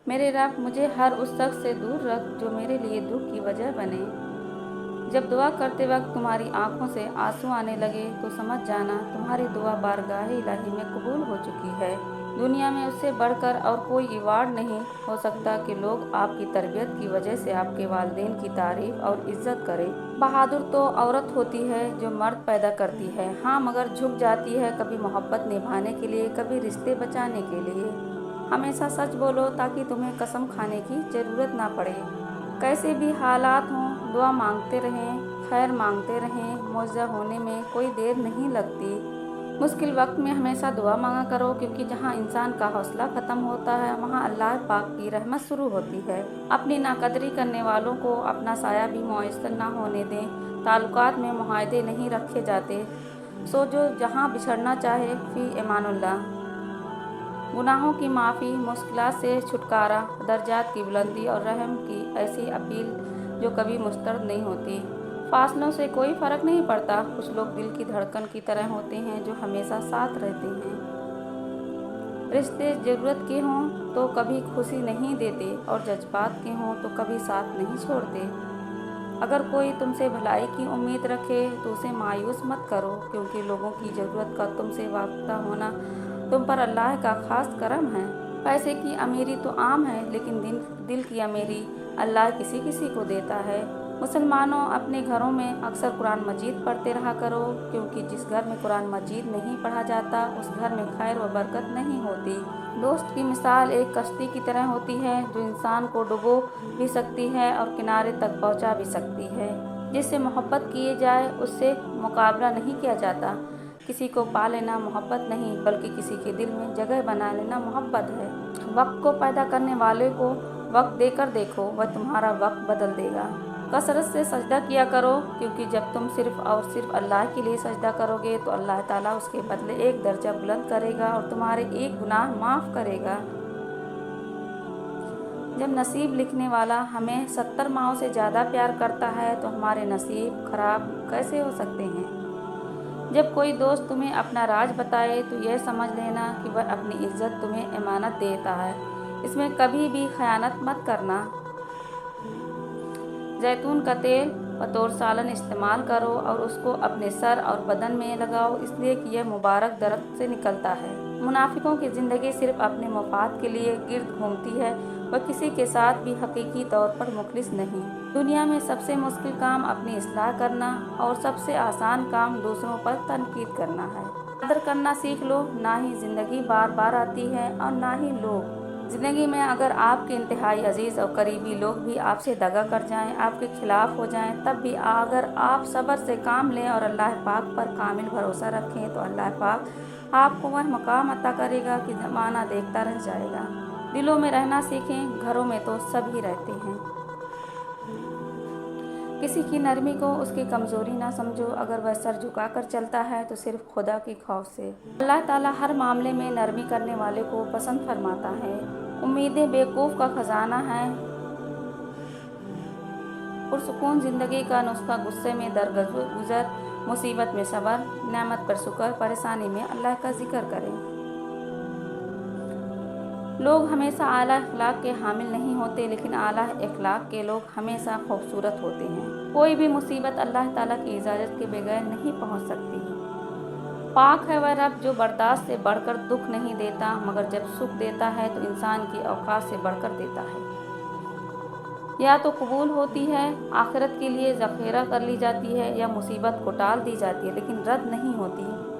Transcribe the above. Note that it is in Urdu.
میرے رب مجھے ہر اس شخص سے دور رکھ جو میرے لیے دکھ کی وجہ بنے۔ جب دعا کرتے وقت تمہاری آنکھوں سے آنسو آنے لگے تو سمجھ جانا تمہاری دعا بارگاہ الہی میں قبول ہو چکی ہے۔ دنیا میں اس سے بڑھ کر اور کوئی ایوارڈ نہیں ہو سکتا کہ لوگ آپ کی تربیت کی وجہ سے آپ کے والدین کی تعریف اور عزت کریں۔ بہادر تو عورت ہوتی ہے جو مرد پیدا کرتی ہے، ہاں مگر جھک جاتی ہے، کبھی محبت نبھانے کے لیے، کبھی رشتے بچانے کے لیے۔ ہمیشہ سچ بولو تاکہ تمہیں قسم کھانے کی ضرورت نہ پڑے۔ کیسے بھی حالات ہوں، دعا مانگتے رہیں، خیر مانگتے رہیں، معجزہ ہونے میں کوئی دیر نہیں لگتی۔ مشکل وقت میں ہمیشہ دعا مانگا کرو، کیونکہ جہاں انسان کا حوصلہ ختم ہوتا ہے وہاں اللہ پاک کی رحمت شروع ہوتی ہے۔ اپنی ناقدری کرنے والوں کو اپنا سایہ بھی میسر نہ ہونے دیں۔ تعلقات میں معاہدے نہیں رکھے جاتے، سو جو جہاں بچھڑنا چاہے فی امان اللہ۔ گناہوں کی معافی، مشکلات سے چھٹکارا، درجات کی بلندی اور رحم کی ایسی اپیل جو کبھی مسترد نہیں ہوتی۔ فاصلوں سے کوئی فرق نہیں پڑتا، کچھ لوگ دل کی دھڑکن کی طرح ہوتے ہیں جو ہمیشہ ساتھ رہتے ہیں۔ رشتے ضرورت کے ہوں تو کبھی خوشی نہیں دیتے اور جذبات کے ہوں تو کبھی ساتھ نہیں چھوڑتے۔ اگر کوئی تم سے بھلائی کی امید رکھے تو اسے مایوس مت کرو، کیونکہ لوگوں کی ضرورت کا تم سے وابستہ ہونا تم پر اللہ کا خاص کرم ہے۔ پیسے کی امیری تو عام ہے، لیکن دل کی امیری اللہ کسی کسی کو دیتا ہے۔ مسلمانوں، اپنے گھروں میں اکثر قرآن مجید پڑھتے رہا کرو، کیونکہ جس گھر میں قرآن مجید نہیں پڑھا جاتا اس گھر میں خیر و برکت نہیں ہوتی۔ دوست کی مثال ایک کشتی کی طرح ہوتی ہے جو انسان کو ڈبو بھی سکتی ہے اور کنارے تک پہنچا بھی سکتی ہے۔ جس سے محبت کیے جائے اس سے مقابلہ نہیں کیا جاتا۔ کسی کو پا لینا محبت نہیں، بلکہ کسی کے دل میں جگہ بنا لینا محبت ہے۔ وقت کو پیدا کرنے والے کو وقت دے کر دیکھو، وہ تمہارا وقت بدل دے گا۔ کثرت سے سجدہ کیا کرو، کیونکہ جب تم صرف اور صرف اللہ کے لیے سجدہ کرو گے تو اللہ تعالیٰ اس کے بدلے ایک درجہ بلند کرے گا اور تمہارے ایک گناہ معاف کرے گا۔ جب نصیب لکھنے والا ہمیں 70 ماؤں سے زیادہ پیار کرتا ہے تو ہمارے نصیب خراب کیسے ہو سکتے ہیں؟ جب کوئی دوست تمہیں اپنا راز بتائے تو یہ سمجھ لینا کہ وہ اپنی عزت تمہیں امانت دیتا ہے، اس میں کبھی بھی خیانت مت کرنا۔ زیتون کا تیل بطور سالن استعمال کرو اور اس کو اپنے سر اور بدن میں لگاؤ، اس لیے کہ یہ مبارک درخت سے نکلتا ہے۔ منافقوں کی زندگی صرف اپنے مفاد کے لیے گرد گھومتی ہے، وہ کسی کے ساتھ بھی حقیقی طور پر مخلص نہیں۔ دنیا میں سب سے مشکل کام اپنی اصلاح کرنا اور سب سے آسان کام دوسروں پر تنقید کرنا ہے۔ قدر کرنا سیکھ لو، نہ ہی زندگی بار بار آتی ہے اور نہ ہی لوگ۔ زندگی میں اگر آپ کے انتہائی عزیز اور قریبی لوگ بھی آپ سے دغا کر جائیں، آپ کے خلاف ہو جائیں، تب بھی اگر آپ صبر سے کام لیں اور اللہ پاک پر کامل بھروسہ رکھیں تو اللہ پاک آپ کو وہ مقام عطا کرے گا کہ زمانہ دیکھتا رہ جائے گا۔ دلوں میں رہنا سیکھیں، گھروں میں تو سب ہی رہتے ہیں۔ کسی کی نرمی کو اس کی کمزوری نہ سمجھو، اگر وہ سر جھکا کر چلتا ہے تو صرف خدا کے خوف سے۔ اللہ تعالیٰ ہر معاملے میں نرمی کرنے والے کو پسند فرماتا ہے۔ امیدیں بیوقوف کا خزانہ ہیں۔ پرسکون زندگی کا نسخہ غصے میں درگزر، مصیبت میں صبر، نعمت پر شکر، پریشانی میں اللہ کا ذکر کریں۔ لوگ ہمیشہ اعلیٰ اخلاق کے حامل نہیں ہوتے، لیکن اعلیٰ اخلاق کے لوگ ہمیشہ خوبصورت ہوتے ہیں۔ کوئی بھی مصیبت اللہ تعالیٰ کی اجازت کے بغیر نہیں پہنچ سکتی۔ پاک ہے وہ رب جو برداشت سے بڑھ کر دکھ نہیں دیتا، مگر جب سکھ دیتا ہے تو انسان کی اوقات سے بڑھ کر دیتا ہے۔ یا تو قبول ہوتی ہے، آخرت کے لیے ذخیرہ کر لی جاتی ہے، یا مصیبت کو ٹال دی جاتی ہے لیکن رد نہیں ہوتی۔